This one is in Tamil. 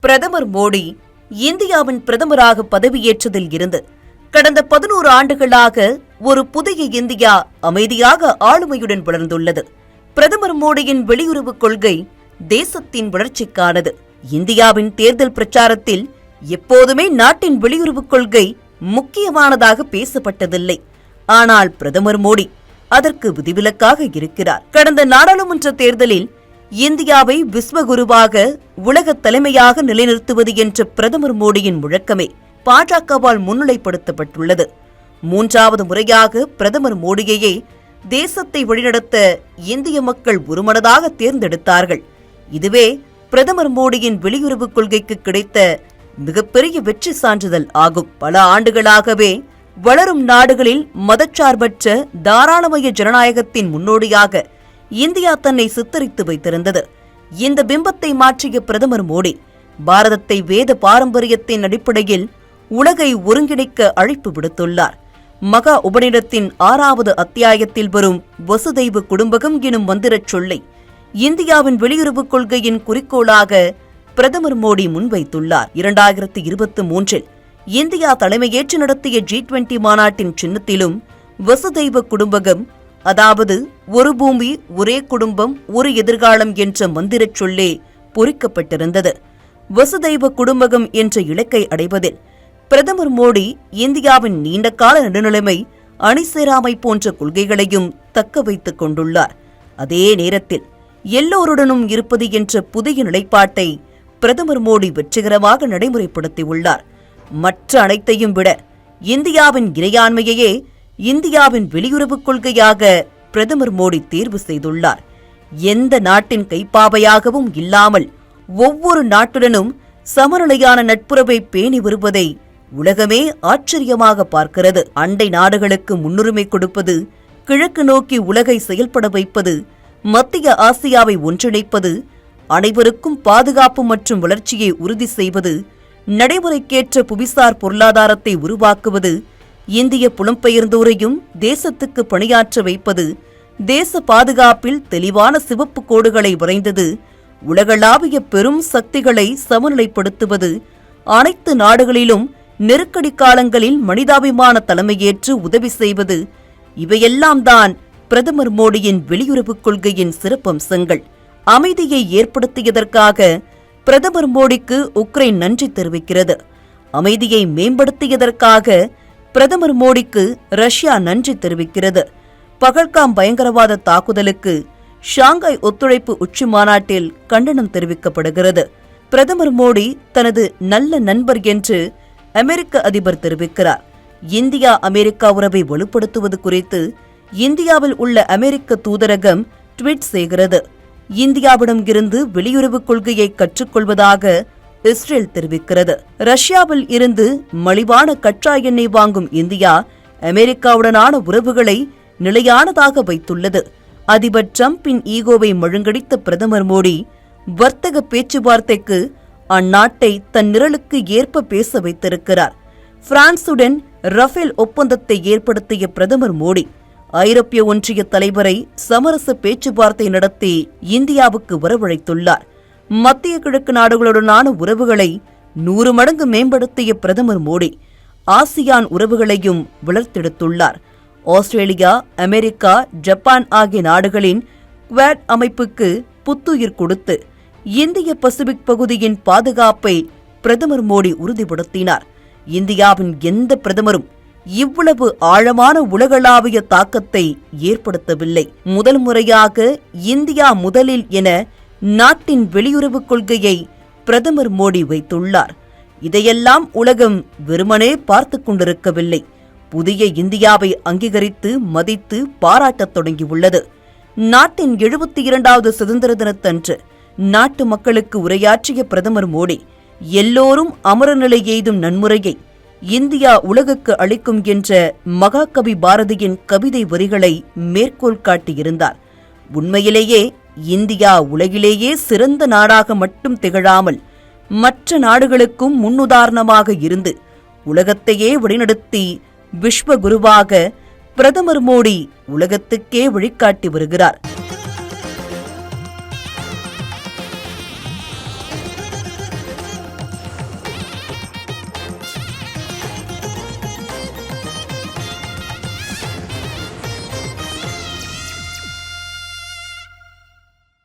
பிரதமர் மோடி இந்தியாவின் பிரதமராக பதவியேற்றதில் இருந்து கடந்த 11 ஆண்டுகளாக ஒரு புதிய இந்தியா அமைதியாக ஆளுமையுடன் வளர்ந்துள்ளது. பிரதமர் மோடியின் வெளியுறவுக் கொள்கை தேசத்தின் வளர்ச்சிக்கானது. இந்தியாவின் தேர்தல் பிரச்சாரத்தில் எப்போதுமே நாட்டின் வெளியுறவுக் கொள்கை முக்கியமானதாக பேசப்பட்டதில்லை. ஆனால் பிரதமர் மோடி அதற்கு விதிவிலக்காக இருக்கிறார். கடந்த நாடாளுமன்ற தேர்தலில் இந்தியாவை விஸ்வகுருவாக உலக தலைமையாக நிலைநிறுத்துவது என்ற பிரதமர் மோடியின் முழக்கமே பாஜகவால் முன்னிலைப்படுத்தப்பட்டுள்ளது. 3வது முறையாக பிரதமர் மோடியையே தேசத்தை வழிநடத்த இந்திய மக்கள் ஒருமனதாக தேர்ந்தெடுத்தார்கள். இதுவே பிரதமர் மோடியின் வெளியுறவுக் கொள்கைக்கு கிடைத்த மிகப்பெரிய வெற்றி சான்றிதழ் ஆகும். பல ஆண்டுகளாகவே வளரும் நாடுகளில் மதச்சார்பற்ற தாராளமய ஜனநாயகத்தின் முன்னோடியாக இந்தியா தன்னை சித்தரித்து வைத்திருந்தது. இந்த பிம்பத்தை மாற்றிய பிரதமர் மோடி பாரதத்தை வேத பாரம்பரியத்தின் அடிப்படையில் உலகை ஒருங்கிணைக்க அழைப்பு விடுத்துள்ளார். மகா உபநிடத்தின் 6வது அத்தியாயத்தில் வரும் வசுதைவ குடும்பகம் எனும் மந்திரச் சொல்லை இந்தியாவின் வெளியுறவுக் கொள்கையின் குறிக்கோளாக பிரதமர் மோடி முன்வைத்துள்ளார். 2023இல் இந்தியா தலைமையேற்று நடத்திய G20 மாநாட்டின் சின்னத்திலும் வசுதைவ குடும்பகம், அதாவது ஒரு பூமி ஒரே குடும்பம் ஒரு எதிர்காலம் என்ற மந்திரச் சொல்லே பொறிக்கப்பட்டிருந்தது. வசுதைவ குடும்பகம் என்ற இலக்கை அடைவதில் பிரதமர் மோடி இந்தியாவின் நீண்டகால நடுநிலைமை, அணிசேராமை போன்ற கொள்கைகளையும் தக்க வைத்துக் கொண்டுள்ளார். அதே நேரத்தில் எல்லோருடனும் இருப்பது என்ற புதிய நிலைப்பாட்டை பிரதமர் மோடி வெற்றிகரமாக நடைமுறைப்படுத்தியுள்ளார். மற்ற அனைத்தையும் விட இந்தியாவின் இறையாண்மையையே இந்தியாவின் வெளியுறவுக் கொள்கையாக பிரதமர் மோடி தேர்வு செய்துள்ளார். எந்த நாட்டின் கைப்பாவையாகவும் இல்லாமல் ஒவ்வொரு நாட்டுடனும் சமநிலையான நட்புறவை பேணி வருவதை உலகமே ஆச்சரியமாக பார்க்கிறது. அண்டை நாடுகளுக்கு முன்னுரிமை கொடுப்பது, கிழக்கு நோக்கி உலகை செயல்பட வைப்பது, மத்திய ஆசியாவை ஒன்றிணைப்பது, அனைவருக்கும் பாதுகாப்பு மற்றும் வளர்ச்சியை உறுதி செய்வது, நடைமுறைக்கேற்ற புவிசார் பொருளாதாரத்தை உருவாக்குவது, இந்திய புலம்பெயர்ந்தோரையும் தேசத்துக்கு பணியாற்ற வைப்பது, தேச பாதுகாப்பில் தெளிவான சிவப்பு கோடுகளை வரைந்தது, உலகளாவிய பெரும் சக்திகளை சமநிலைப்படுத்துவது, அனைத்து நாடுகளிலும் நெருக்கடி காலங்களில் மனிதாபிமான தலைமையேற்று உதவி செய்வது, இவையெல்லாம் தான் பிரதமர் மோடியின் வெளியுறவுக் கொள்கையின் சிறப்பம்சங்கள். அமைதியை ஏற்படுத்தியதற்காக பிரதமர் மோடிக்கு உக்ரைன் நன்றி தெரிவிக்கிறது. அமைதியை மேம்படுத்தியதற்காக பிரதமர் மோடிக்கு ரஷ்யா நன்றி தெரிவிக்கிறது. பகல்காம் பயங்கரவாத தாக்குதலுக்கு ஷாங்காய் ஒத்துழைப்பு உச்சி மாநாட்டில் கண்டனம் தெரிவிக்கப்படுகிறது. பிரதமர் மோடி தனது நல்ல நண்பர் என்று அமெரிக்க அதிபர் தெரிவிக்கிறார். இந்தியா அமெரிக்கா உறவை வலுப்படுத்துவது குறித்து இந்தியாவில் உள்ள அமெரிக்க தூதரகம் ட்வீட் செய்கிறது. இந்தியாவிடம் இருந்து வெளியுறவுக் கொள்கையை கற்றுக்கொள்வதாக இஸ்ரேல் தெரிவிக்கிறது. ரஷ்யாவில் இருந்து மலிவான கச்சா எண்ணெய் வாங்கும் இந்தியா அமெரிக்காவுடனான உறவுகளை நிலையானதாக வைத்துள்ளது. அதிபர் டிரம்பின் ஈகோவை மழுங்கடித்த பிரதமர் மோடி வர்த்தக பேச்சுவார்த்தைக்கு அந்நாட்டை தன் நிரலுக்கு ஏற்ப பேச வைத்திருக்கிறார். பிரான்சுடன் ரஃபேல் ஒப்பந்தத்தை ஏற்படுத்திய பிரதமர் மோடி ஐரோப்பிய ஒன்றிய தலைவரை சமரச பேச்சுவார்த்தை நடத்தி இந்தியாவுக்கு வரவழைத்துள்ளார். மத்திய கிழக்கு நாடுகளுடனான உறவுகளை 100 மடங்கு மேம்படுத்திய பிரதமர் மோடி ஆசியான் உறவுகளையும் வளர்த்தெடுத்துள்ளார். ஆஸ்திரேலியா, அமெரிக்கா, ஜப்பான் ஆகிய நாடுகளின் குவாட் அமைப்புக்கு புத்துயிர் கொடுத்து இந்திய பசிபிக் பகுதியின் பாதுகாப்பை பிரதமர் மோடி உறுதிப்படுத்தினார். இந்தியாவின் எந்த பிரதமரும் இவ்வளவு ஆழமான உலகளாவிய தாக்கத்தை ஏற்படுத்தவில்லை. முதல் முறையாக இந்தியா முதலில் என நாட்டின் வெளியுறவுக் கொள்கையை பிரதமர் மோடி வைத்துள்ளார். இதையெல்லாம் உலகம் வெறுமனே பார்த்துக் கொண்டிருக்கவில்லை. புதிய இந்தியாவை அங்கீகரித்து மதித்து பாராட்டத் தொடங்கியுள்ளது. நாட்டின் 72வது சுதந்திர தினத்தன்று நாட்டு மக்களுக்கு உரையாற்றிய பிரதமர் மோடி எல்லோரும் அமரநிலை எய்தும் நன்முறையை இந்தியா உலகுக்கு அளிக்கும் என்ற மகாகவி பாரதியின் கவிதை வரிகளை மேற்கோள் காட்டியிருந்தார். உண்மையிலேயே இந்தியா உலகிலேயே சிறந்த நாடாக மட்டும் திகழாமல் மற்ற நாடுகளுக்கும் முன்னுதாரணமாக இருந்து உலகத்தையே வழிநடத்தி விஸ்வகுருவாக பிரதமர் மோடி உலகத்துக்கே வழிகாட்டி வருகிறார்.